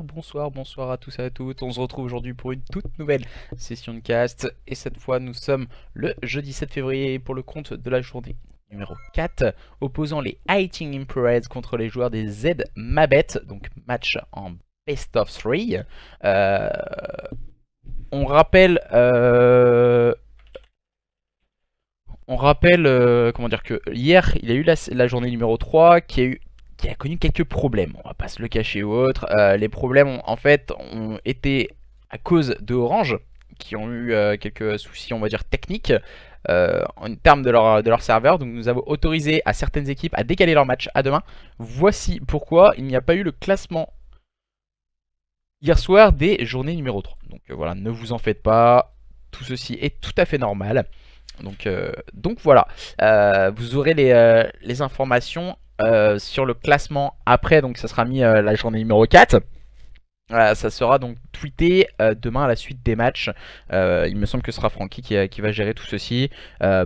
bonsoir à tous et à toutes. On se retrouve aujourd'hui pour une toute nouvelle session de cast. Et cette fois, nous sommes le jeudi 7 février pour le compte de la journée numéro 4, opposant les Fighting Imperials contre les joueurs des Z Mabet. Donc match en best of 3. On rappelle... comment dire, que hier il y a eu la journée numéro 3 qui a connu quelques problèmes, on va pas se le cacher ou autre. Les problèmes en fait ont été à cause de Orange qui ont eu quelques soucis, on va dire, techniques en termes de leur serveur. Donc nous avons autorisé à certaines équipes à décaler leur match à demain. Voici pourquoi il n'y a pas eu le classement hier soir des journées numéro 3. Donc voilà, ne vous en faites pas, tout ceci est tout à fait normal. Donc voilà, vous aurez les informations sur le classement après, donc ça sera mis la journée numéro 4. Ça sera donc tweeté demain à la suite des matchs. Il me semble que ce sera Francky qui va gérer tout ceci.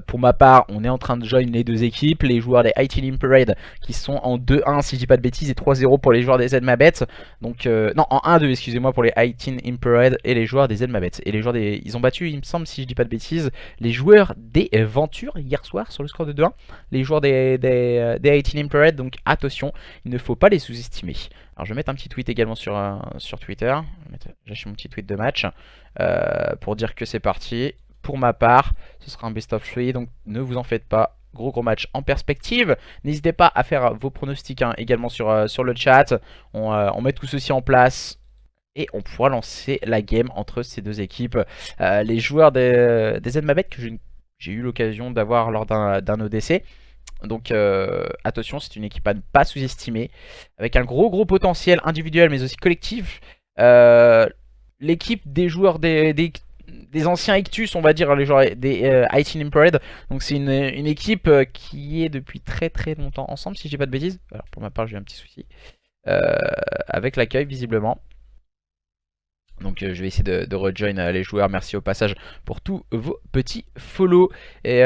Pour ma part, on est en train de join les deux équipes. Les joueurs des Fighting Imperials qui sont en 2-1 si je dis pas de bêtises, et 3-0 pour les joueurs des Z Mabet. Donc non, en 1-2 excusez-moi pour les Fighting Imperials et les joueurs des Z Mabet. Et les joueurs des... Ils ont battu, il me semble, si je dis pas de bêtises, les joueurs des Ventures hier soir sur le score de 2-1. Les joueurs des Fighting Imperials, donc attention, il ne faut pas les sous-estimer. Alors je vais mettre un petit tweet également sur Twitter. J'ai mon petit tweet de match pour dire que c'est parti. Pour ma part, ce sera un best of 3, donc ne vous en faites pas. Gros match en perspective. N'hésitez pas à faire vos pronostics également sur le chat. On met tout ceci en place et on pourra lancer la game entre ces deux équipes. Les joueurs des ZMabet que j'ai eu l'occasion d'avoir lors d'un ODC. Donc attention, c'est une équipe à ne pas sous-estimer, avec un gros potentiel individuel mais aussi collectif. L'équipe des joueurs des anciens Ictus, on va dire, les joueurs des Fighting Imperials. Donc c'est une équipe qui est depuis très longtemps ensemble, si je dis pas de bêtises. Alors pour ma part, j'ai eu un petit souci avec l'accueil visiblement. Donc je vais essayer de rejoin les joueurs. Merci au passage pour tous vos petits follow et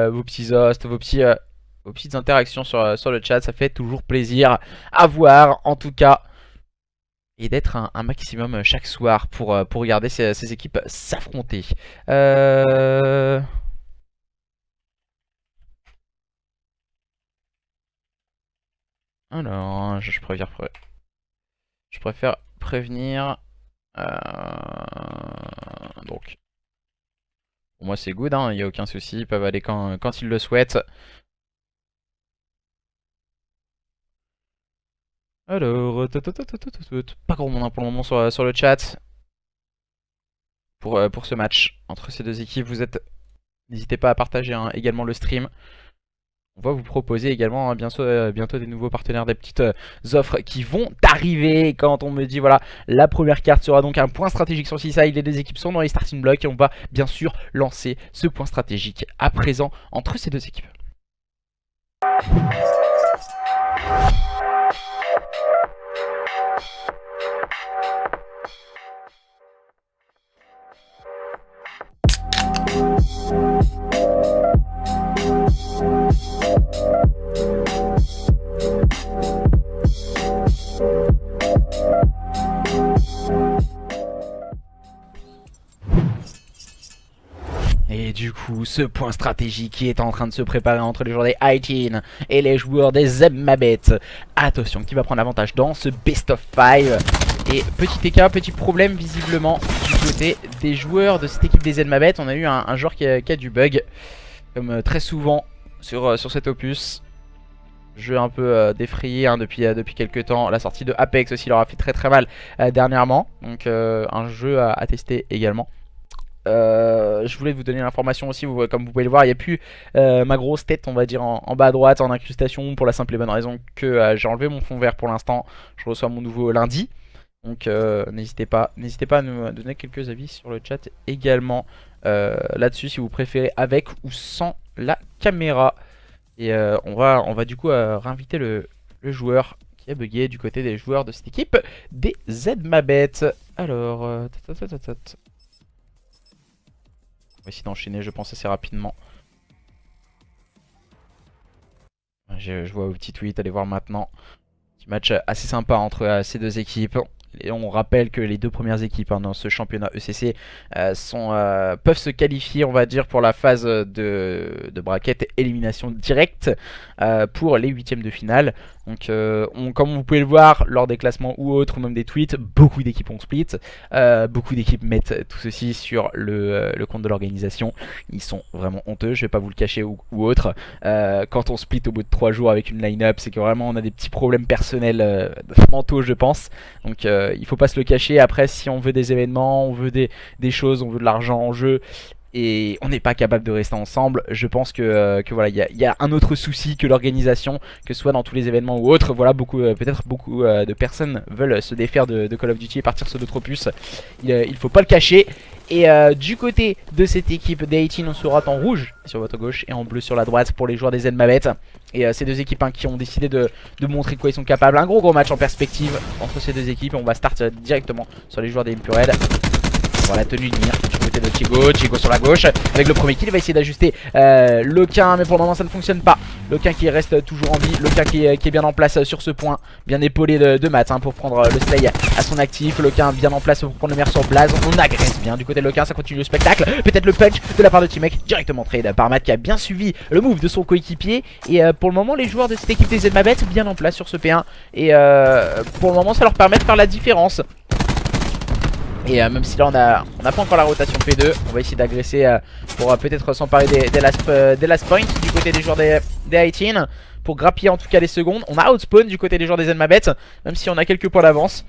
vos petits hosts, vos petites interactions sur le chat. Ça fait toujours plaisir à voir en tout cas. Et d'être un maximum chaque soir pour regarder ces équipes s'affronter. Alors, je préfère prévenir. Donc, pour moi c'est good, il n'y a aucun souci. Ils peuvent aller quand ils le souhaitent. Alors, pas grand monde pour le moment sur le chat pour ce match entre ces deux équipes. N'hésitez pas à partager également le stream. On va vous proposer également bientôt des nouveaux partenaires, des petites offres qui vont arriver. Quand on me dit voilà, la première carte sera donc un point stratégique sur Seaside, les deux équipes sont dans les starting blocks et on va bien sûr lancer ce point stratégique à présent entre ces deux équipes. Et du coup, ce point stratégique qui est en train de se préparer entre les joueurs des Fighting et les joueurs des ZMabet. Attention, qui va prendre l'avantage dans ce best of 5. Et petit écart, petit problème visiblement du côté des joueurs de cette équipe des ZMabet. On a eu un joueur qui a du bug, comme très souvent sur cet opus. Jeu un peu défrayé depuis quelques temps. La sortie de Apex aussi leur a fait très mal dernièrement. Donc un jeu à tester également. Je voulais vous donner l'information aussi, comme vous pouvez le voir, il n'y a plus ma grosse tête, on va dire, en bas à droite en incrustation, pour la simple et bonne raison que j'ai enlevé mon fond vert pour l'instant. Je reçois mon nouveau lundi. Donc n'hésitez pas à nous donner quelques avis sur le chat également là-dessus, si vous préférez avec ou sans la caméra. Et on va du coup réinviter le joueur qui a bugué du côté des joueurs de cette équipe des ZMabet. Alors, on va essayer d'enchaîner, je pense, assez rapidement. Je vois vos petits tweets, allez voir maintenant. Petit match assez sympa entre ces deux équipes. Et on rappelle que les deux premières équipes dans ce championnat ECC peuvent se qualifier, on va dire, pour la phase de bracket élimination directe pour les huitièmes de finale. Donc comme vous pouvez le voir lors des classements ou autres, ou même des tweets, beaucoup d'équipes ont split. Beaucoup d'équipes mettent tout ceci sur le compte de l'organisation. Ils sont vraiment honteux, je vais pas vous le cacher ou autre. Quand on split au bout de 3 jours avec une line-up, c'est que vraiment on a des petits problèmes personnels mentaux, je pense. Donc il faut pas se le cacher. Après, si on veut des événements, on veut des choses, on veut de l'argent en jeu, et on n'est pas capable de rester ensemble, je pense que voilà, il y a un autre souci que l'organisation, que ce soit dans tous les événements ou autres. Voilà, peut-être beaucoup de personnes veulent se défaire de Call of Duty et partir sur d'autres opus. Il faut pas le cacher. Et du côté de cette équipe des 18, on sera en rouge sur votre gauche et en bleu sur la droite pour les joueurs des Zenmabet. Et ces deux équipes qui ont décidé de montrer de quoi ils sont capables. Un gros match en perspective entre ces deux équipes. On va start directement sur les joueurs des Impured. Voilà, tenue de mire du côté de Chigo sur la gauche. Avec le premier kill, il va essayer d'ajuster Loquin, mais pour le moment ça ne fonctionne pas. Loquin qui reste toujours en vie, Loquin qui est bien en place sur ce point. Bien épaulé de Matt pour prendre le slay à son actif. Loquin bien en place pour prendre le meilleur sur Blaze. On agresse bien du côté de Loquin, ça continue le spectacle. Peut-être le punch de la part de T-Mec, directement trade par Matt qui a bien suivi le move de son coéquipier. Et pour le moment, les joueurs de cette équipe des Zenmabet bien en place sur ce P1. Et pour le moment, ça leur permet de faire la différence. Et même si là on n'a pas encore la rotation P2, on va essayer d'agresser pour peut-être s'emparer des last points du côté des joueurs des 18, pour grappiller en tout cas les secondes. On a outspawn du côté des joueurs des Zenmabet, même si on a quelques points d'avance.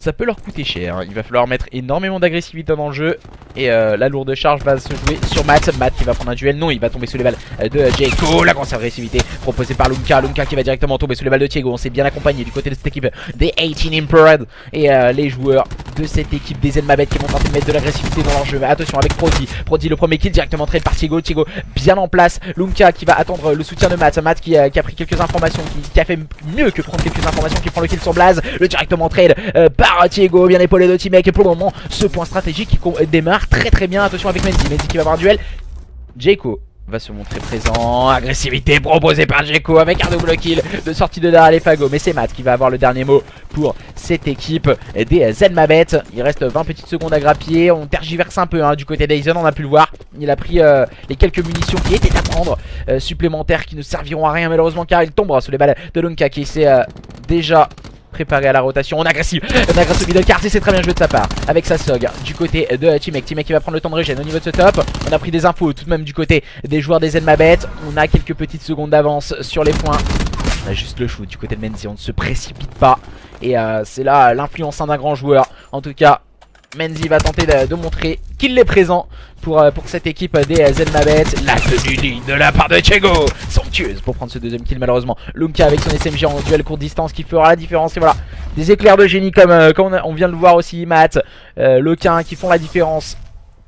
Ça peut leur coûter cher, il va falloir mettre énormément d'agressivité dans le jeu. Et la lourde charge va se jouer sur Matt qui va prendre un duel. Non, il va tomber sous les balles de Jayco. La grosse agressivité proposée par Lunka qui va directement tomber sous les balles de Thiego. On s'est bien accompagné du côté de cette équipe des 18 Impured. Et les joueurs de cette équipe des Zenmabet qui vont tenter de mettre de l'agressivité dans leur jeu. Mais attention avec Prodi le premier kill directement trade par Thiego. Thiego bien en place, Lunka qui va attendre le soutien de Matt qui a pris quelques informations, qui a fait mieux que prendre quelques informations, qui prend le kill sur Blaze. Le directement trade par Thiego, bien épaulé de T-Mec. Et pour le moment, ce point stratégique qui démarre très bien. Attention avec Menzi qui va avoir un duel. Jayco va se montrer présent. Agressivité proposée par Jayco avec un double kill de sortie de Dara Lefago. Mais c'est Matt qui va avoir le dernier mot pour cette équipe des Zenmabet. Il reste 20 petites secondes à grappiller. On tergiverse un peu du côté d'Aizen, on a pu le voir. Il a pris les quelques munitions qui étaient à prendre, supplémentaires, qui ne serviront à rien malheureusement, car il tombera sous les balles de Lunka qui s'est déjà préparé à la rotation. On agresse au middle cart et c'est très bien joué de sa part avec sa SOG du côté de T-Mec qui va prendre le temps de régène au niveau de ce top. On a pris des infos tout de même du côté des joueurs des Zenmabet. On a quelques petites secondes d'avance sur les points. On a juste le shoot du côté de Menzi, on ne se précipite pas. Et c'est là l'influence d'un grand joueur. En tout cas, Menzi va tenter de montrer qu'il est présent pour cette équipe des Zenmabet. La tenue ligne de la part de Thiego, somptueuse pour prendre ce deuxième kill malheureusement. Lunka avec son SMG en duel courte distance qui fera la différence. Et voilà, des éclairs de génie comme on vient de le voir aussi. Matt, Loquin qui font la différence,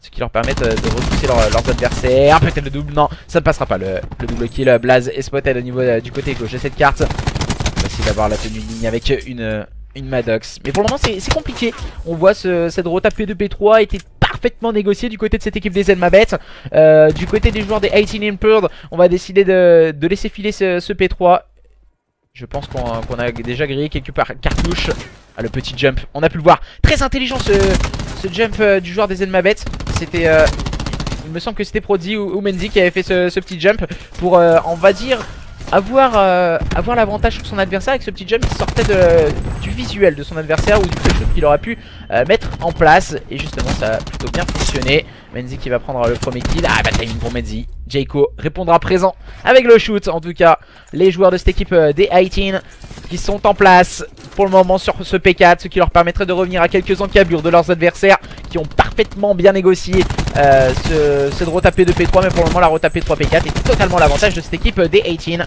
ce qui leur permet de repousser leurs adversaires. Peut-être le double, non ça ne passera pas le double kill. Blaze est spotted au niveau du côté gauche de cette carte. On va essayer d'avoir la tenue de ligne avec une Maddox, mais pour le moment c'est compliqué. On voit cette rota P2 P3 était parfaitement négociée du côté de cette équipe des Zenmabet. Du côté des joueurs des 18 Impured, on va décider de laisser filer ce P3. Je pense qu'on a déjà grillé quelques cartouches. Ah, le petit jump, on a pu le voir, très intelligent ce jump du joueur des Zenmabet. C'était il me semble que c'était Prodi ou Menzi qui avait fait ce petit jump pour on va dire avoir l'avantage sur son adversaire. Avec ce petit jump il sortait du visuel de son adversaire ou du quelque chose qu'il aurait pu mettre en place. Et justement ça a plutôt bien fonctionné. Menzi qui va prendre le premier kill. Ah, bad timing pour Menzi. Jayco répondra présent avec le shoot. En tout cas les joueurs de cette équipe des 18 qui sont en place pour le moment sur ce P4, ce qui leur permettrait de revenir à quelques encablures de leurs adversaires qui ont parfaitement bien négocié cette rota P2 P3. Mais pour le moment la rota P3 P4 est totalement l'avantage de cette équipe des 18.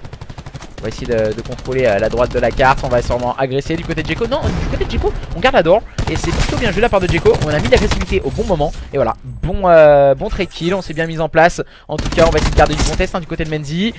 On va essayer de contrôler la droite de la carte. On va sûrement agresser du côté de Jayco. Non, du côté de Jayco on garde la door. Et c'est plutôt bien joué de la part de Jayco. On a mis l'agressivité au bon moment. Et voilà, bon trade kill. On s'est bien mis en place. En tout cas on va essayer de garder du contest du côté de Menzi.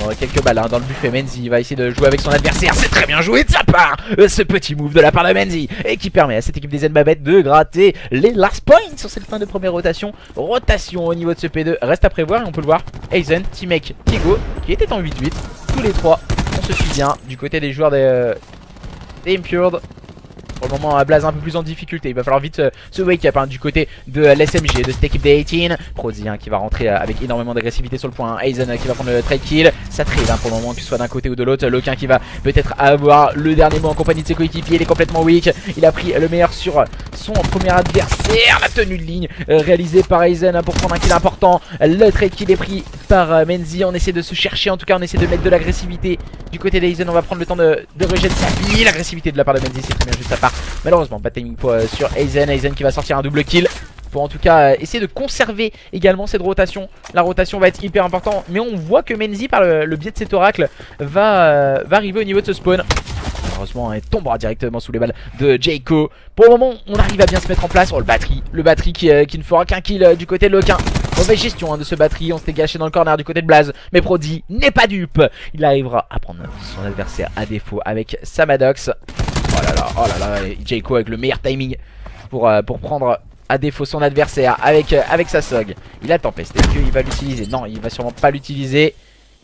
On aura quelques balles dans le buffet. Menzi va essayer de jouer avec son adversaire. C'est très bien joué de sa part, ce petit move de la part de Menzi, et qui permet à cette équipe des Zenmabet de gratter les last points sur cette fin de première rotation. Rotation au niveau de ce P2 reste à prévoir. Et on peut le voir, Aizen, T-Mec, Thiego qui était en 8-8. Tous les trois on se suit bien du côté des joueurs des Impured. Pour le moment, Blaze un peu plus en difficulté. Il va falloir vite se wake up du côté de l'SMG, de cette équipe des 18. Prodi qui va rentrer avec énormément d'agressivité sur le point. Aizen qui va prendre le trade kill. Ça trade pour le moment, que ce soit d'un côté ou de l'autre. Loquin qui va peut-être avoir le dernier mot en compagnie de ses coéquipiers. Il est complètement weak. Il a pris le meilleur sur son premier adversaire. La tenue de ligne réalisée par Aizen pour prendre un kill important. Le trade kill est pris par Menzi. On essaie de se chercher, en tout cas on essaie de mettre de l'agressivité du côté d'Aizen. On va prendre le temps de rejeter sa vie. L'agressivité de la part de Menzi, c'est très bien juste sa part. Malheureusement, bad timing sur Aizen. Aizen qui va sortir un double kill pour en tout cas essayer de conserver également cette rotation. La rotation va être hyper importante, mais on voit que Menzi par le biais de cet oracle va arriver au niveau de ce spawn. Malheureusement, il tombera directement sous les balles de Jayco. Pour le moment, on arrive à bien se mettre en place. Oh, le batterie qui ne fera qu'un kill du côté de Loquin. Mauvaise gestion de ce batterie, on s'était gâché dans le corner du côté de Blaze. Mais Prodi n'est pas dupe. Il arrivera à prendre son adversaire à défaut avec Samadox. Oh là là, Jayco avec le meilleur timing pour prendre à défaut son adversaire avec sa SOG. Il a Tempest, est-ce qu'il va l'utiliser? Non, il va sûrement pas l'utiliser.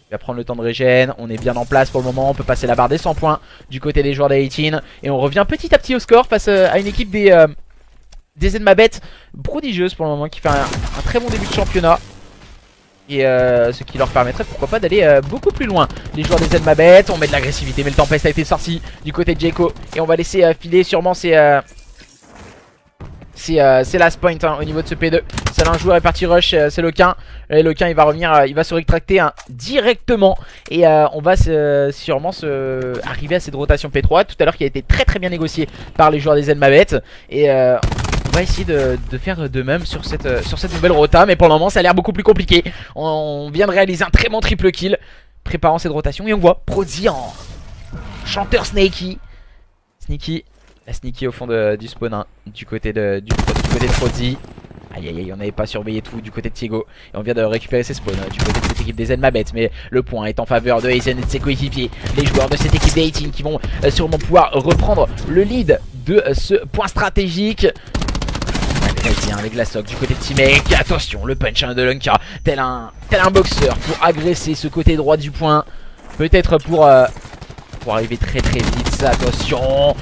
Il va prendre le temps de régène, on est bien en place pour le moment, on peut passer la barre des 100 points du côté des joueurs des 18. Et on revient petit à petit au score face à une équipe des Zenmabet prodigieuse pour le moment, qui fait un très bon début de championnat. Et ce qui leur permettrait pourquoi pas d'aller beaucoup plus loin. Les joueurs des Zenmabet, on met de l'agressivité, mais le Tempest a été sorti du côté de Jayco. Et on va laisser filer sûrement c'est last point au niveau de ce P2. Seul un joueur est parti rush, c'est Loquin. Et Loquin il va revenir, il va se rétracter directement. Et on va sûrement arriver à cette rotation P3 tout à l'heure, qui a été très bien négociée par les joueurs des Zenmabet. Et on va essayer de faire de même sur cette nouvelle rota. Mais pour le moment ça a l'air beaucoup plus compliqué. On vient de réaliser un très bon triple kill préparant cette rotation. Et on voit Prodi en chanteur Sneaky. La sneaky au fond du spawn du côté de Prodi. Aïe, on n'avait pas surveillé tout du côté de Thiego. Et on vient de récupérer ses spawns du côté de cette équipe des Zenmabet. Mais le point est en faveur de Aizen et de ses coéquipiers. Les joueurs de cette équipe des 18 qui vont sûrement pouvoir reprendre le lead de ce point stratégique. Très bien avec la SOG du côté de T-Make. Attention, le punch de Lunka, tel un boxeur pour agresser ce côté droit du point. Peut-être pour arriver très vite. Attention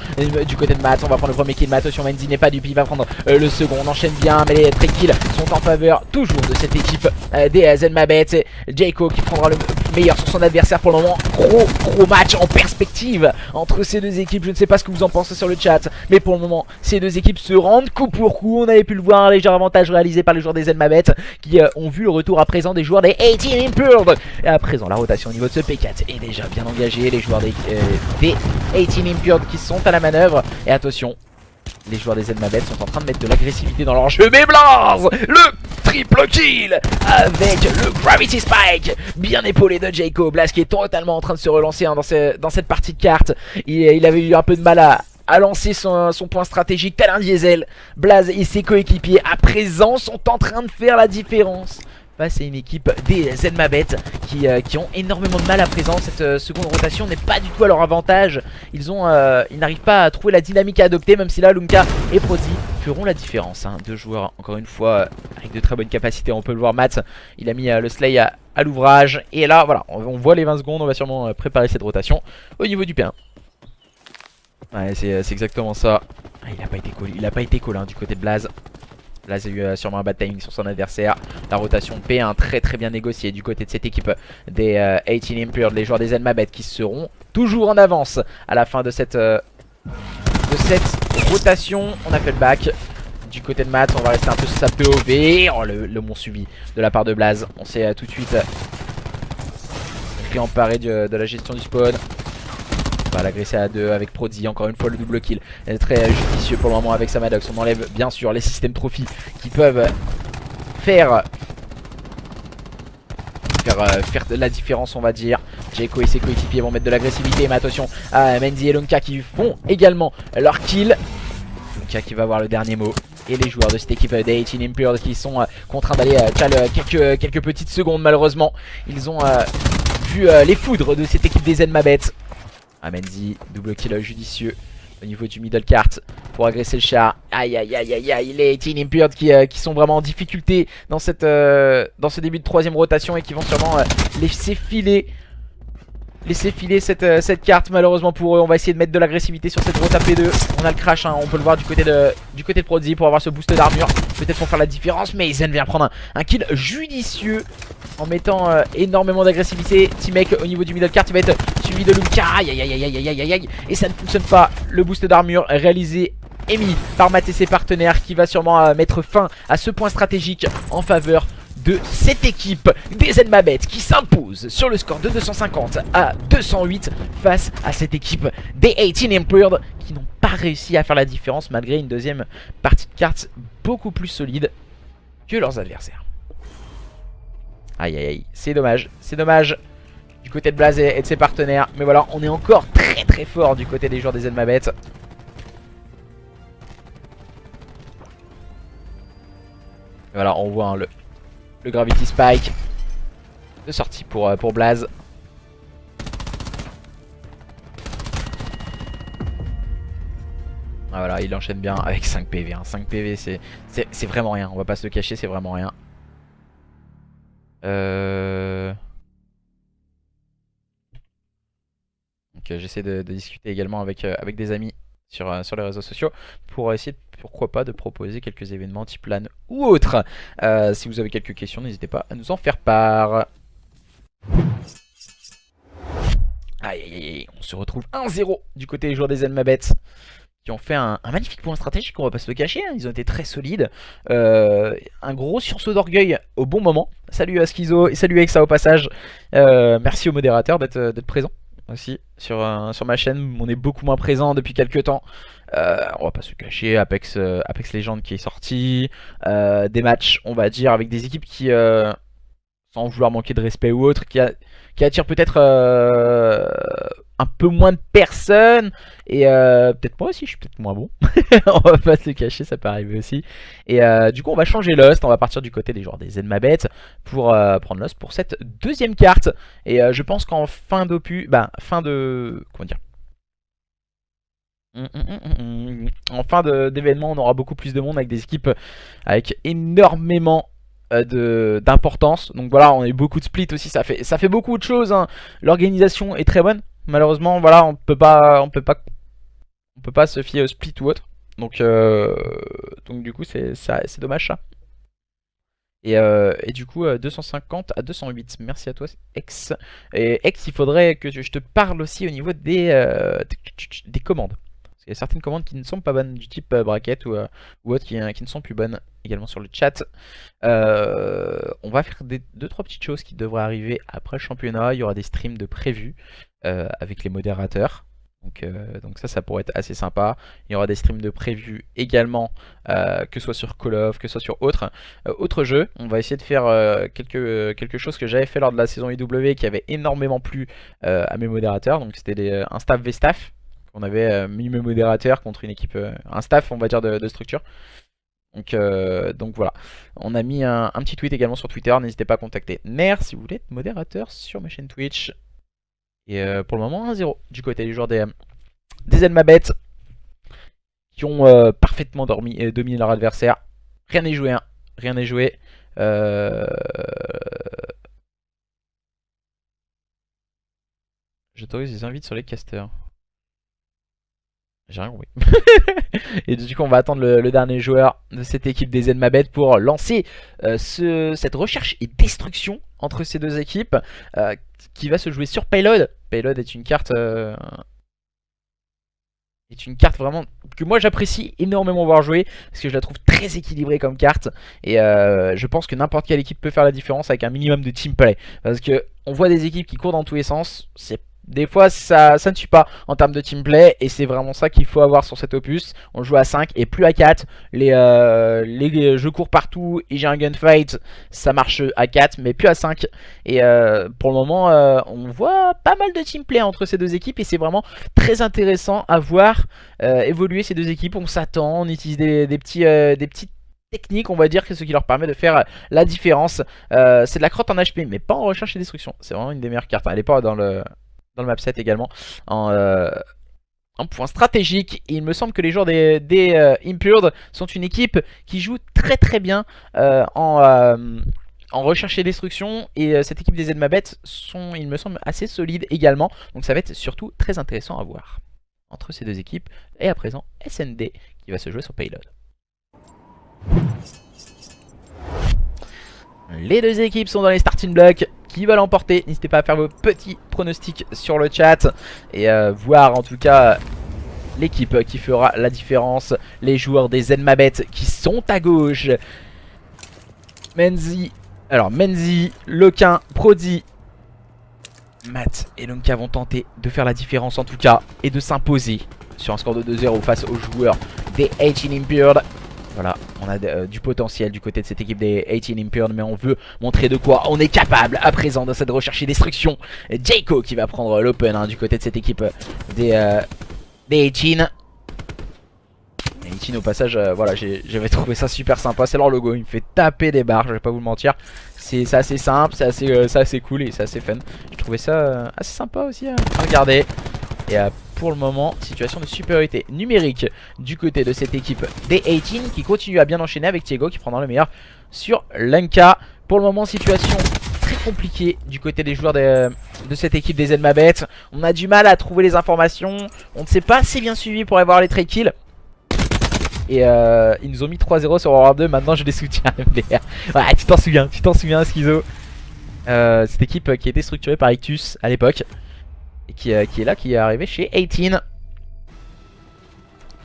du côté de Matt, on va prendre le premier kill. Mais attention, Menzi n'est pas dupe, il va prendre le second. On enchaîne bien, mais les trade kills sont en faveur toujours de cette équipe des Zenmabet. Jayco qui prendra le meilleur sur son adversaire pour le moment. Gros match en perspective entre ces deux équipes. Je ne sais pas ce que vous en pensez sur le chat, mais pour le moment ces deux équipes se rendent coup pour coup. On avait pu le voir, un léger avantage réalisé par les joueurs des Zenmabet qui ont vu le retour à présent des joueurs des 18 Impuled. Et à présent la rotation au niveau de ce P4 est déjà bien engagée. Les joueurs des 18 Impuled qui sont à la manœuvre. Et attention, les joueurs des Zenmabet sont en train de mettre de l'agressivité dans leur jeu. Mais Blaze, le triple kill avec le Gravity Spike, bien épaulé de Jayco. Blaze qui est totalement en train de se relancer dans cette partie de cartes. Il avait eu un peu de mal à lancer son point stratégique tel un diesel. Blaze et ses coéquipiers à présent sont en train de faire la différence face à une équipe des Zenmabet qui ont énormément de mal à présent. Cette seconde rotation n'est pas du tout à leur avantage. Ils n'arrivent pas à trouver la dynamique à adopter, même si là Lunka et Prodi feront la différence. Deux joueurs encore une fois avec de très bonnes capacités. On peut le voir, Matt il a mis le Slay à l'ouvrage. Et là voilà, on voit les 20 secondes. On va sûrement préparer cette rotation au niveau du P1. Ouais, c'est exactement ça. Il a pas été call du côté de Blaze. Là il a eu sûrement un bad timing sur son adversaire. La rotation P1 très bien négociée du côté de cette équipe des 18 Impuled. Les joueurs des Zenmabet qui seront toujours en avance à la fin de cette rotation. On a fait le back du côté de Matt. On va rester un peu sur sa POV. Oh, le bon subi de la part de Blaze. On s'est tout de suite pris emparé de la gestion du spawn. On va l'agresser à deux avec Prodi, encore une fois le double kill. Très judicieux pour le moment avec Samadox. On enlève bien sûr les systèmes trophy qui peuvent faire la différence, on va dire. Jayco et ses coéquipiers vont mettre de l'agressivité. Mais attention à Menzi et Lunka qui font également leur kill. Lunka qui va avoir le dernier mot. Et les joueurs de cette équipe des 18 Impuled qui sont contraints d'aller quelques petites secondes malheureusement. Ils ont vu les foudres de cette équipe des Zenmabet. Menzi, double kill judicieux au niveau du middle cart pour agresser le char. Aïe, les 18 Impuled qui sont vraiment en difficulté dans ce début de troisième rotation et qui vont sûrement laisser filer laisser filer cette carte malheureusement pour eux. On va essayer de mettre de l'agressivité sur cette rota P2. On a le crash, hein, on peut le voir du côté de Prodigy pour avoir ce boost d'armure. Peut-être pour faire la différence, mais Zen vient prendre un kill judicieux en mettant énormément d'agressivité. T-Mec au niveau du middle cart, il va être suivi de Lumka. Aïe aïe aïe aïe aïe aïe aïe. Et ça ne fonctionne pas. Le boost d'armure réalisé et mis par Matt et ses partenaires qui va sûrement mettre fin à ce point stratégique en faveur de cette équipe des Zenmabet qui s'impose sur le score de 250 à 208 face à cette équipe des 18 Impaired qui n'ont pas réussi à faire la différence malgré une deuxième partie de cartes beaucoup plus solide que leurs adversaires. Aïe aïe aïe, c'est dommage du côté de Blaze et de ses partenaires. Mais voilà, on est encore très fort du côté des joueurs des Zenmabet. Voilà, on voit hein, le Gravity Spike de sortie pour Blaze. Ah, voilà, il enchaîne bien avec 5 PV. Hein. 5 PV, c'est vraiment rien. On va pas se le cacher, c'est vraiment rien. Donc j'essaie de discuter également avec des amis sur les réseaux sociaux pour essayer pourquoi pas de proposer quelques événements type LAN ou autre. Si vous avez quelques questions, n'hésitez pas à nous en faire part. Aïe aïe aïe, on se retrouve 1-0 du côté des joueurs des Zenmabet qui ont fait un magnifique point stratégique, on va pas se le cacher, hein. Ils ont été très solides. Un gros sursaut d'orgueil au bon moment. Salut à Schizo et salut Exa au passage. Merci au modérateur d'être présent aussi sur ma chaîne. On est beaucoup moins présent depuis quelques temps. On va pas se cacher, Apex Legends qui est sorti, des matchs on va dire avec des équipes qui sans vouloir manquer de respect ou autre qui attirent peut-être un peu moins de personnes et peut-être moi aussi je suis peut-être moins bon. On va pas se le cacher, ça peut arriver aussi. Et du coup on va changer Lost, on va partir du côté des joueurs des Zenmabet pour prendre Lost pour cette deuxième carte. Et je pense qu'en fin d'opus, comment dire, en fin d'événement on aura beaucoup plus de monde avec des équipes avec énormément d'importance. Donc voilà, on a eu beaucoup de splits aussi, ça fait beaucoup de choses hein. L'organisation est très bonne. Malheureusement voilà, on peut pas se fier au split ou autre. Donc du coup c'est dommage ça. Et du coup 250 à 208. Merci à toi X. Et X, il faudrait que je te parle aussi au niveau des commandes. Il y a certaines commandes qui ne sont pas bonnes, du type bracket ou autre, qui ne sont plus bonnes également sur le chat. On va faire 2-3 petites choses qui devraient arriver après le championnat. Il y aura des streams de prévus avec les modérateurs. Donc ça pourrait être assez sympa. Il y aura des streams de prévus également, que ce soit sur Call of, que ce soit sur autre jeu. On va essayer de faire quelque chose que j'avais fait lors de la saison IW qui avait énormément plu à mes modérateurs. Donc c'était un staff v-staff. On avait mis mes modérateurs contre une équipe, un staff on va dire de structure. Donc voilà, on a mis un petit tweet également sur Twitter, n'hésitez pas à contacter Ner si vous voulez être modérateur sur ma chaîne Twitch. Et pour le moment 1-0 du côté des joueurs des Zenmabet qui ont parfaitement dominé leur adversaire. Rien n'est joué, hein. Rien n'est joué. J'autorise les invites sur les casters. J'ai rien compris. Et du coup on va attendre le dernier joueur de cette équipe des Zenmabet pour lancer cette recherche et destruction entre ces deux équipes qui va se jouer sur Payload. Payload est une carte vraiment que moi j'apprécie énormément voir jouer parce que je la trouve très équilibrée comme carte. Et je pense que n'importe quelle équipe peut faire la différence avec un minimum de team play. Parce que on voit des équipes qui courent dans tous les sens, des fois ça ne suit pas en termes de team play et c'est vraiment ça qu'il faut avoir sur cet opus. On joue à 5 et plus à 4. Je cours partout et j'ai un gunfight, ça marche à 4 mais plus à 5. Et pour le moment on voit pas mal de team play entre ces deux équipes et c'est vraiment très intéressant à voir évoluer ces deux équipes. On s'attend, on utilise des petites techniques on va dire, que ce qui leur permet de faire la différence. C'est de la crotte en HP mais pas en recherche et destruction. C'est vraiment une des meilleures cartes. Elle est pas dans le map set également en point stratégique. Et il me semble que les joueurs des Impaired sont une équipe qui joue très bien en en recherche et destruction. Et cette équipe des Zmabet sont, il me semble, assez solides également. Donc ça va être surtout très intéressant à voir entre ces deux équipes. Et à présent, SND qui va se jouer sur Payload. Les deux équipes sont dans les starting blocks. Qui va l'emporter? N'hésitez pas à faire vos petits pronostics sur le chat. Et voir en tout cas l'équipe qui fera la différence. Les joueurs des Zmabet qui sont à gauche. Menzi, Loquin, Prodi, Matt et Lunka vont tenter de faire la différence en tout cas. Et de s'imposer sur un score de 2-0 face aux joueurs des 18 Impaired. Voilà, on a du potentiel du côté de cette équipe des 18 Impaired, mais on veut montrer de quoi on est capable à présent dans cette recherche et destruction. Jayco qui va prendre l'open du côté de cette équipe des 18. 18 au passage, voilà, j'avais trouvé ça super sympa, c'est leur logo, il me fait taper des barres, je vais pas vous le mentir. C'est assez simple, c'est assez cool et c'est assez fun. Je trouvais ça assez sympa aussi à regarder. Et pour le moment, situation de supériorité numérique du côté de cette équipe des 18 qui continue à bien enchaîner avec Thiago qui prendra le meilleur sur Lunka. Pour le moment, situation très compliquée du côté des joueurs de cette équipe des Zmabet. On a du mal à trouver les informations, on ne s'est pas assez bien suivi pour avoir les trade kills. Et ils nous ont mis 3-0 sur World 2, maintenant je les soutiens MDR. Ouais, tu t'en souviens Schizo. Cette équipe qui était structurée par Ictus à l'époque. Et qui est qui est arrivé chez 18.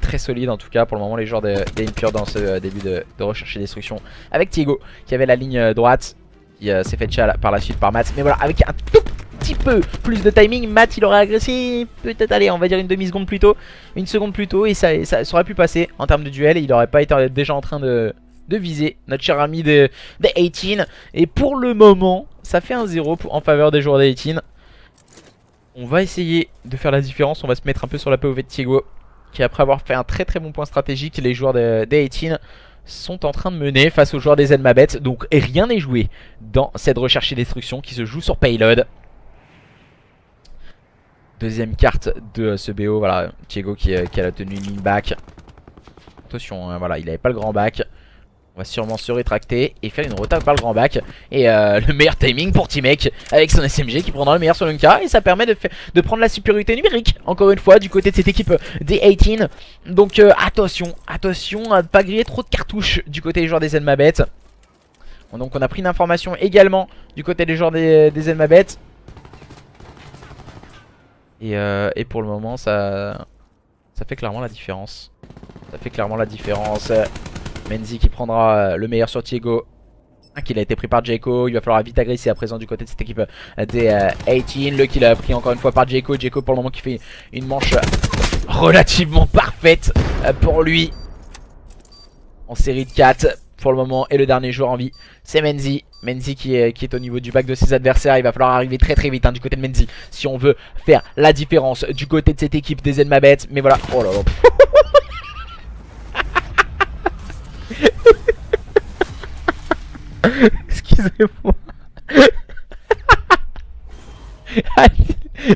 Très solide en tout cas pour le moment les joueurs des Impure dans ce début de recherche et destruction. Avec Thiago qui avait la ligne droite, qui s'est fait chal par la suite par Matt. Mais voilà, avec un tout petit peu plus de timing, Matt il aurait agressé peut-être, allez, on va dire une demi-seconde plus tôt, une seconde plus tôt, et ça aurait pu passer en termes de duel. Et il aurait pas été déjà en train de viser notre cher ami des 18. Et pour le moment, ça fait un 0 en faveur des joueurs des 18. On va essayer de faire la différence, on va se mettre un peu sur la POV de Thiago, qui après avoir fait un très bon point stratégique, les joueurs des 18 sont en train de mener face aux joueurs des Zmabet. Donc rien n'est joué dans cette recherche et destruction qui se joue sur Payload. Deuxième carte de ce BO, voilà, Thiago qui a la tenue une ligne back. Attention, hein, voilà, il avait pas le grand back. On va sûrement se rétracter et faire une rota par le grand back. Et le meilleur timing pour T-Mec avec son SMG qui prendra le meilleur sur Lunka. Et ça permet de prendre la supériorité numérique, encore une fois, du côté de cette équipe des 18. Donc attention à ne pas griller trop de cartouches du côté des joueurs des Zmabet. Donc on a pris une information également du côté des joueurs des Zmabet. Et pour le moment ça fait clairement la différence. Menzi qui prendra le meilleur sur Thiago, qu'il a été pris par Jayco. Il va falloir vite agresser à présent du côté de cette équipe des 18. Le kill a pris encore une fois par Jayco. Jayco pour le moment qui fait une manche relativement parfaite pour lui. En série de 4 pour le moment. Et le dernier joueur en vie, c'est Menzi. Menzi qui est au niveau du bac de ses adversaires. Il va falloir arriver très vite du côté de Menzi si on veut faire la différence du côté de cette équipe des Zmabet. Mais voilà, oh là là. Excusez-moi.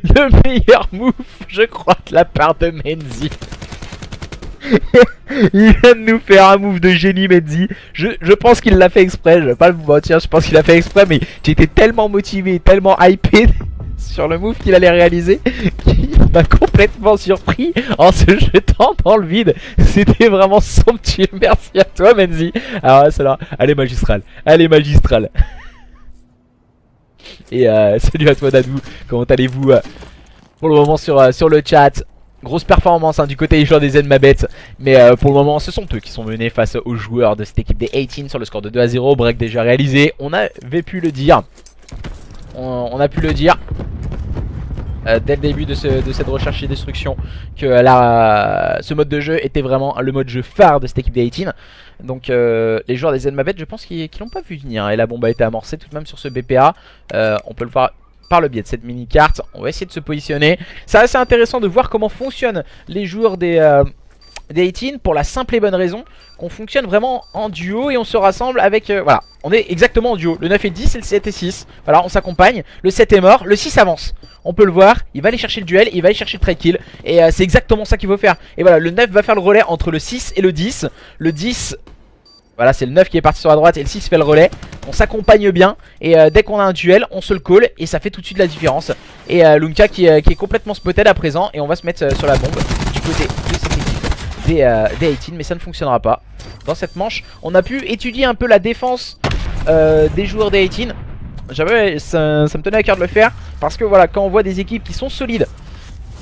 Le meilleur move, je crois, de la part de Menzi. Il vient de nous faire un move de génie, Menzi. Je pense qu'il l'a fait exprès, je vais pas vous mentir, je pense qu'il l'a fait exprès, mais j'étais tellement motivé, tellement hypé sur le move qu'il allait réaliser qu'il m'a complètement surpris en se jetant dans le vide. C'était vraiment somptueux. Merci à toi, Menzi. Alors celle-là, elle est magistrale. Et salut à toi, Dadou. Comment allez-vous pour le moment sur le chat? Grosse performance du côté des joueurs des Zmabet. Mais pour le moment ce sont eux qui sont menés face aux joueurs de cette équipe des 18 sur le score de 2-0. Break déjà réalisé. On avait pu le dire. On a pu le dire dès le début de cette recherche et destruction que ce mode de jeu était vraiment le mode jeu phare de cette équipe des 18. Donc les joueurs des Zmabet, je pense qu'ils l'ont pas vu venir. Et la bombe a été amorcée tout de même sur ce BPA. On peut le voir par le biais de cette mini carte. On va essayer de se positionner. C'est assez intéressant de voir comment fonctionnent les joueurs des 18 pour la simple et bonne raison qu'on fonctionne vraiment en duo et on se rassemble avec voilà, on est exactement en duo. Le 9 et 10 et le 7 et 6. Voilà, on s'accompagne. Le 7 est mort, le 6 avance. On peut le voir, il va aller chercher le duel, il va aller chercher le trade kill. Et c'est exactement ça qu'il faut faire. Et voilà, le 9 va faire le relais entre le 6 et le 10. Le 10 Voilà, c'est le 9 qui est parti sur la droite et le 6 fait le relais. On s'accompagne bien et dès qu'on a un duel, on se le call et ça fait tout de suite la différence. Et Lunka qui est complètement spotted à présent et on va se mettre sur la bombe du côté de cette équipe des 18, mais ça ne fonctionnera pas. Dans cette manche, on a pu étudier un peu la défense des joueurs des 18. J'avais, ça me tenait à cœur de le faire parce que voilà, quand on voit des équipes qui sont solides,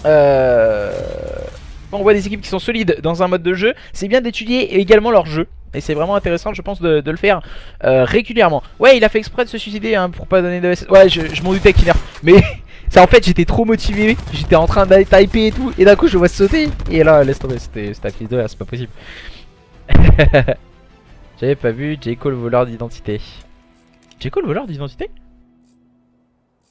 dans un mode de jeu, c'est bien d'étudier également leur jeu. Et c'est vraiment intéressant, je pense, de le faire régulièrement. Ouais, il a fait exprès de se suicider hein, pour pas donner de SS. Ouais, je m'en doutais qu'il mais ça, en fait, j'étais trop motivé. J'étais en train d'aller typer et tout. Et d'un coup, je le vois sauter. Et là, laisse tomber, c'était la prise de l'air, c'est pas possible. J'avais pas vu J. Cole voleur d'identité. J. Cole voleur d'identité?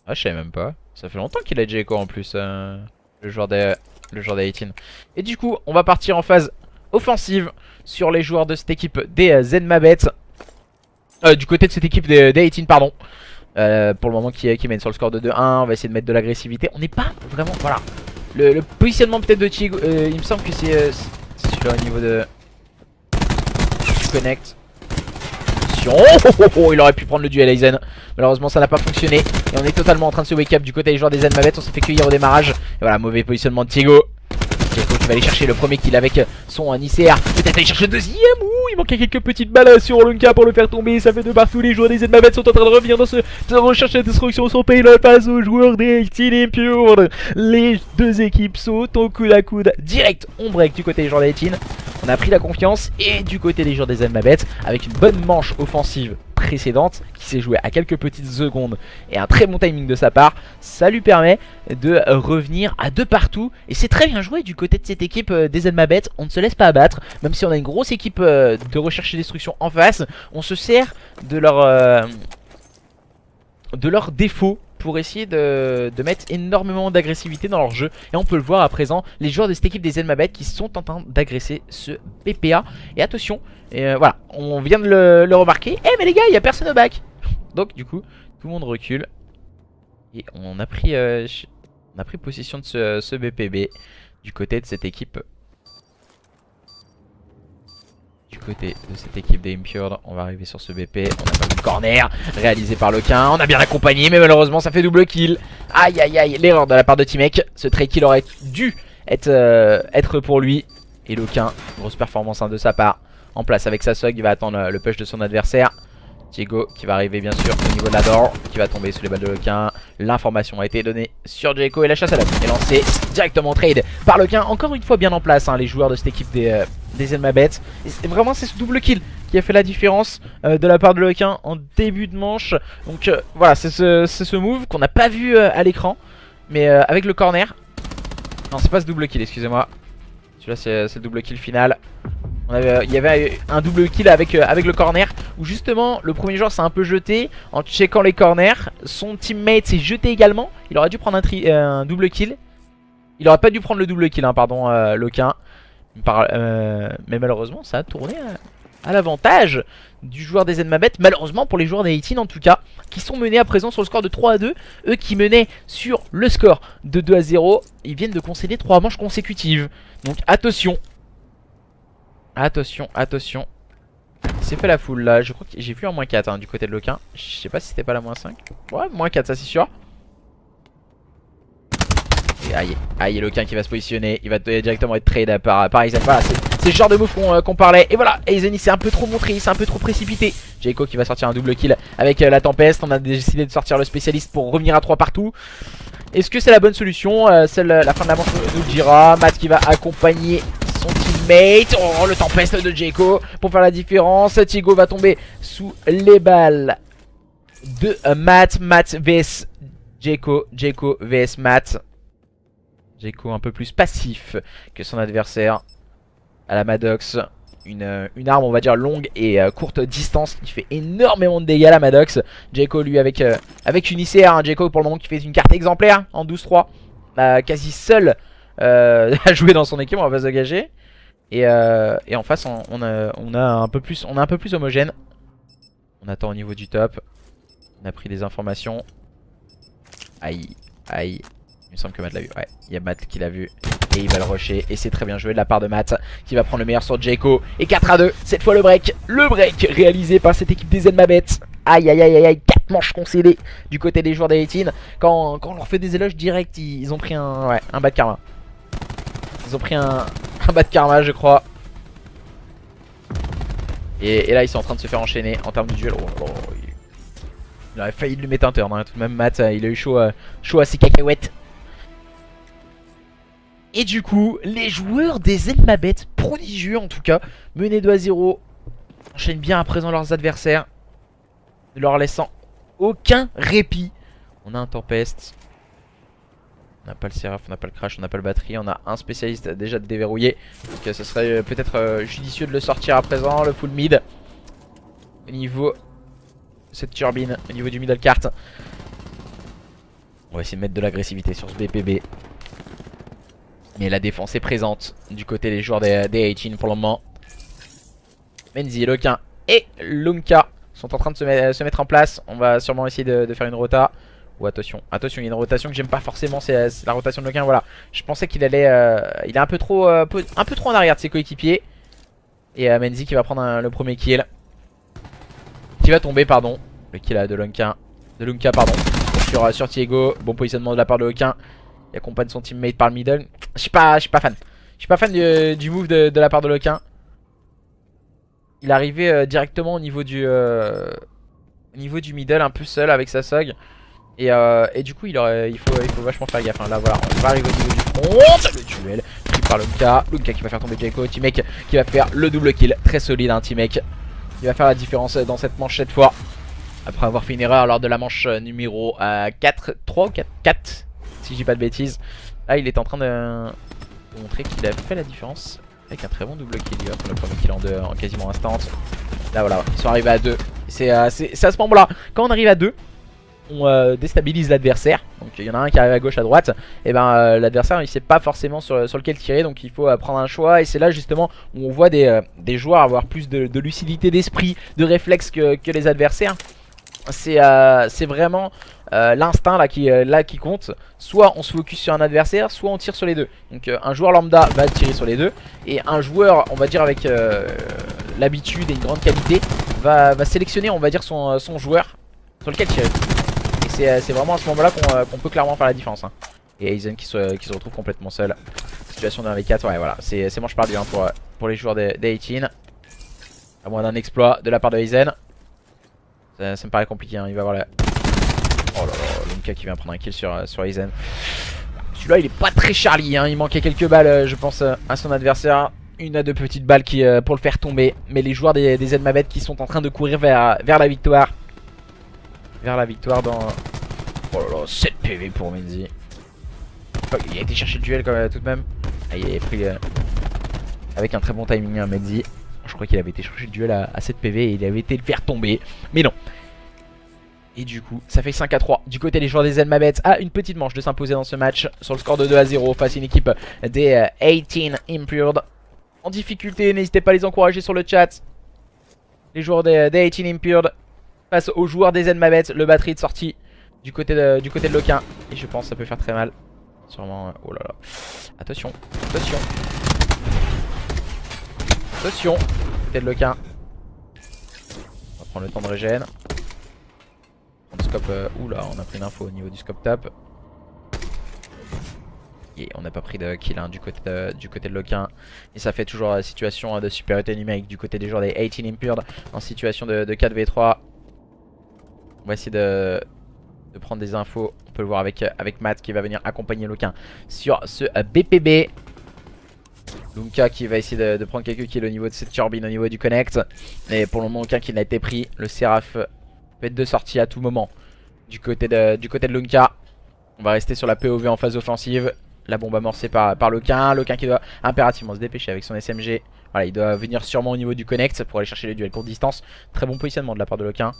Ah, je savais même pas. Ça fait longtemps qu'il a J. Cole en plus, le joueur des 18. Et du coup, on va partir en phase offensive sur les joueurs de cette équipe des Zenmabet. Du côté de cette équipe des 18, pardon. Pour le moment qui mène sur le score de 2-1. On va essayer de mettre de l'agressivité. On n'est pas vraiment... Voilà. Le positionnement peut-être de Tigo, il me semble que c'est celui-là au niveau de... Connect. Il aurait pu prendre le duel Aizen. Malheureusement ça n'a pas fonctionné. Et on est totalement en train de se wake up du côté des joueurs des Zenmabet. On s'est fait cueillir au démarrage. Et voilà, mauvais positionnement de Tigo. Tigo qui va aller chercher le premier kill avec son ICR. Peut-être aller chercher le deuxième. Ouh, il manquait quelques petites balles sur Lunka pour le faire tomber. Ça fait de partout. Les joueurs des Zenmabet sont en train de revenir dans ce recherche de destruction. Son pays le passe aux joueurs des Team Impure. Les deux équipes sautent au coude à coude. Direct, on break du côté des joueurs des Team. On a pris la confiance et du côté des joueurs des Zenmabet avec une bonne manche offensive précédente qui s'est jouée à quelques petites secondes et un très bon timing de sa part, ça lui permet de revenir à deux partout et c'est très bien joué du côté de cette équipe des Zenmabet. On ne se laisse pas abattre, même si on a une grosse équipe de recherche et destruction en face, on se sert de leurs défauts pour essayer de mettre énormément d'agressivité dans leur jeu. Et on peut le voir à présent, les joueurs de cette équipe des Zenmabet qui sont en train d'agresser ce PPA. Et attention, voilà, on vient de le remarquer. Eh mais les gars, il n'y a personne au bac. Donc du coup, tout le monde recule. Et on a pris possession de ce BPB du côté de cette équipe. Du côté de cette équipe des Impure, on va arriver sur ce BP. On a pas vu le corner réalisé par Lequin. On a bien accompagné, mais malheureusement ça fait double kill. Aïe aïe aïe, l'erreur de la part de Timek. Ce trade kill aurait dû être pour lui. Et Lequin, grosse performance de sa part. En place avec sa sog, il va attendre le push de son adversaire. Diego qui va arriver bien sûr au niveau de la door, qui va tomber sous les balles de Lequin. L'information a été donnée sur Diego et la chasse à l'homme est lancée directement trade par Lequin. Encore une fois bien en place hein, les joueurs de cette équipe des Zenmabet. Vraiment c'est ce double kill qui a fait la différence de la part de Lequin en début de manche. Donc voilà, c'est ce move qu'on n'a pas vu à l'écran. Mais avec le corner. Non, c'est pas ce double kill, excusez-moi. Celui-là c'est le double kill final. Il y avait un double kill avec le corner où justement le premier joueur s'est un peu jeté en checkant les corners. Son teammate s'est jeté également. Il aurait dû prendre un double kill. Il aurait pas dû prendre le double kill hein, pardon Lequin. Mais malheureusement ça a tourné à l'avantage du joueur des Zenmabet. Malheureusement pour les joueurs des 18 en tout cas, qui sont menés à présent sur le score de 3-2. Eux qui menaient sur le score de 2-0. Ils viennent de concéder 3 manches consécutives. Donc attention. Attention, attention. Il s'est fait la foule là. Je crois que j'ai vu un -4 hein, du côté de Lequin. Je sais pas si c'était pas la -5. Ouais, -4, ça c'est sûr. Et aïe, Lequin qui va se positionner. Il va directement être trade par Aizen. Voilà, c'est le genre de move qu'on parlait. Et voilà, Aizen il s'est un peu trop montré, il s'est un peu trop précipité. Jaco qui va sortir un double kill avec la tempeste. On a décidé de sortir le spécialiste pour revenir à 3 partout. Est-ce que c'est la bonne solution? La fin de la manche nous le dira. Matt qui va accompagner son teammate. Oh, le tempeste de Jaco pour faire la différence. Tigo va tomber sous les balles de Matt. Matt vs Jaco. Jaco vs Matt. Jaco un peu plus passif que son adversaire. À la Maddox. Une arme on va dire longue et courte distance qui fait énormément de dégâts la Maddox. Jaco lui avec une ICR hein. Jaco pour le moment qui fait une carte exemplaire en 12-3, quasi seul à jouer dans son équipe. On va pas se gager. Et en face on a un peu plus homogène. On attend au niveau du top. On a pris des informations. Aïe. Il me semble que Matt l'a vu. Ouais, il y a Matt qui l'a vu. Et il va le rusher. Et c'est très bien joué de la part de Matt qui va prendre le meilleur sur Jayco. Et 4-2. Cette fois le break. Le break réalisé par cette équipe des Zenmabet. Aïe aïe aïe aïe aïe. 4 manches concédées du côté des joueurs des 18. Quand on leur fait des éloges directs, ils ont pris un bad karma. Ils ont pris un bad karma, je crois. Et là ils sont en train de se faire enchaîner en termes de duel. Il aurait failli lui mettre un turn, hein. Tout de même Matt il a eu chaud à ses cacahuètes. Et du coup les joueurs des Zenmabet, prodigieux en tout cas, menés 2-0, enchaînent bien à présent leurs adversaires, ne leur laissant aucun répit. On a un Tempest, on n'a pas le Seraph, on n'a pas le Crash, on n'a pas le Batterie, on a un spécialiste déjà de déverrouillé. Donc ce serait peut-être judicieux de le sortir à présent, le full mid. Au niveau de cette turbine, au niveau du middle cart. On va essayer de mettre de l'agressivité sur ce BPB. Mais la défense est présente du côté des joueurs des 18 pour le moment. Menzi, Loquin et Lunka sont en train de se mettre en place. On va sûrement essayer de faire une rota. Ou attention, il y a une rotation que j'aime pas forcément, c'est la rotation de Loquin. Voilà, je pensais qu'il allait, il est un peu trop en arrière de ses coéquipiers. Et Menzi qui va prendre le premier kill, qui va tomber, pardon. Le kill de Lunka, pardon, sur Thiego. Bon positionnement de la part de Loquin. Il accompagne son teammate par le middle. Je suis pas fan. Je suis pas fan du move de la part de Loquin. Il est arrivé directement au niveau du middle, un peu seul avec sa SOG. Et du coup il faut vachement faire gaffe, hein. Là voilà, on va arriver au niveau du front. Le duel pris par Lunka qui va faire tomber Jayco. T-Mec qui va faire le double kill. Très solide, hein, T-Mec. Il va faire la différence dans cette manche cette fois. Après avoir fait une erreur lors de la manche numéro 4 si je dis pas de bêtises. Là il est en train de montrer qu'il a fait la différence avec un très bon double kill. Il va prendre le premier kill en quasiment instant. Là voilà, ils sont arrivés à 2. C'est à ce moment là, quand on arrive à 2, on déstabilise l'adversaire. Donc il y en a un qui arrive à gauche, à droite. Et ben l'adversaire il sait pas forcément sur lequel tirer. Donc il faut prendre un choix. Et c'est là justement où on voit des joueurs avoir plus de lucidité d'esprit, de réflexe que les adversaires. C'est vraiment l'instinct là qui compte. Soit on se focus sur un adversaire, soit on tire sur les deux. Donc un joueur lambda va tirer sur les deux. Et un joueur, on va dire avec l'habitude et une grande qualité, va sélectionner, on va dire, son joueur sur lequel tirer. Et c'est vraiment à ce moment là qu'on peut clairement faire la différence, hein. Et Aizen qui se retrouve complètement seul. Situation de 1v4, ouais voilà, c'est manche perdue, hein, pour les joueurs des 18. À moins d'un exploit de la part de Aizen. Ça me paraît compliqué, hein. Il va avoir la... Oh là là, Lunka qui vient prendre un kill sur Aizen. Celui-là il est pas très Charlie, hein. Il manquait quelques balles, je pense, à son adversaire. Une à deux petites balles pour le faire tomber. Mais les joueurs des Zenmabet qui sont en train de courir vers la victoire. Vers la victoire dans... Oh là là, 7 PV pour Menzi. Il a été chercher le duel quand même, tout de même. Ah, il a pris avec un très bon timing, hein, Menzi. Je crois qu'il avait été chercher le duel à 7 PV et il avait été le faire tomber. Mais non. Et du coup, ça fait 5-3 du côté des joueurs des Zenmabet. À une petite manche de s'imposer dans ce match sur le score de 2-0 face à une équipe des 18 Impurd. En difficulté, n'hésitez pas à les encourager sur le chat. Les joueurs des 18 Impurd face aux joueurs des Zenmabet. Le batterie de sortie du côté de Loquin. Et je pense que ça peut faire très mal. Sûrement. Oh là là. Attention. Attention. Attention. Côté de Loquin. On va prendre le temps de régène. Scope. Oula, on a pris une info au niveau du scope top. Et on n'a pas pris de kill, hein, du côté de Loquin. Et ça fait toujours la situation de supériorité numérique du côté des joueurs des 18 Impurd en situation de 4v3. On va essayer de prendre des infos. On peut le voir avec Matt qui va venir accompagner Loquin sur ce BPB. Lunka qui va essayer de prendre quelques kills au niveau de cette turbine, au niveau du connect. Mais pour le moment aucun kill n'a été pris. Le Seraph peut être de sortie à tout moment du côté de Lunka. On va rester sur la POV en phase offensive. La bombe amorcée par Loquin. Loquin qui doit impérativement se dépêcher avec son SMG. Voilà, il doit venir sûrement au niveau du connect pour aller chercher les duels courte distance. Très bon positionnement de la part de Loquin.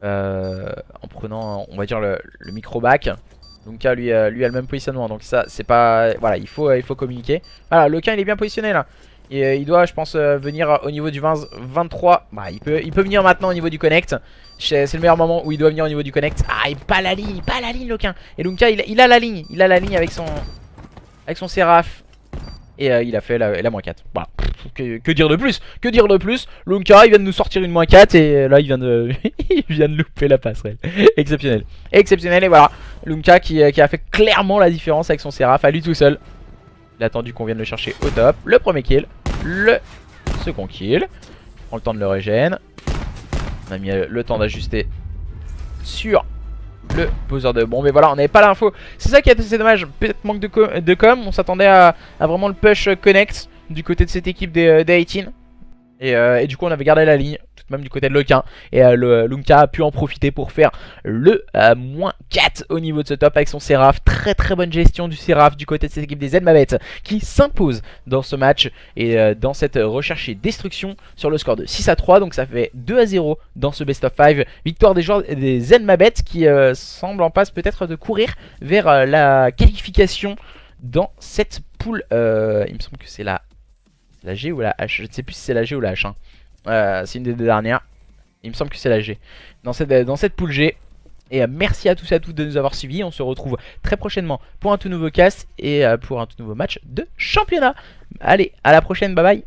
En prenant, on va dire, le micro-back. Lunka lui a le même positionnement. Donc ça c'est pas... Voilà, il faut communiquer. Voilà, Loquin il est bien positionné là. Et il doit, je pense, venir au niveau du 23. Bah, il peut venir maintenant au niveau du connect. C'est le meilleur moment où il doit venir au niveau du connect. Ah, il pas la ligne, Loquin. Et Lunka il a la ligne. Il a la ligne avec son Seraph. Et il a fait la moins 4. Voilà. Que dire de plus? Que dire de plus? Lunka il vient de nous sortir une moins 4 et là il vient de il vient de louper la passerelle. Exceptionnel. Exceptionnel et voilà. Lunka qui a fait clairement la différence avec son Seraph à lui tout seul. Il a attendu qu'on vienne le chercher au top. Le premier kill. Le second kill. On prend le temps de le régène. On a mis le temps d'ajuster sur le poseur de bombes. Et voilà, on n'avait pas l'info. C'est ça qui est assez dommage. Peut-être manque de com. On s'attendait à vraiment le push connect du côté de cette équipe des 18. Et du coup, on avait gardé la ligne, tout de même du côté de Lequin. Et le Lunka a pu en profiter pour faire le moins 4 au niveau de ce top avec son Seraph. Très très bonne gestion du Seraph du côté de cette équipe des Zmabet qui s'impose dans ce match et dans cette recherche et destruction sur le score de 6-3. Donc ça fait 2-0 dans ce best of 5. Victoire des joueurs des Zmabet qui semblent en passe peut-être de courir vers la qualification dans cette poule. Il me semble que c'est la G ou la H, je ne sais plus si c'est la G ou la H. C'est une des deux dernières. Il me semble que c'est la G. Dans cette poule G. Et merci à tous et à toutes de nous avoir suivis. On se retrouve très prochainement pour un tout nouveau cast et pour un tout nouveau match de championnat. Allez, à la prochaine, bye bye.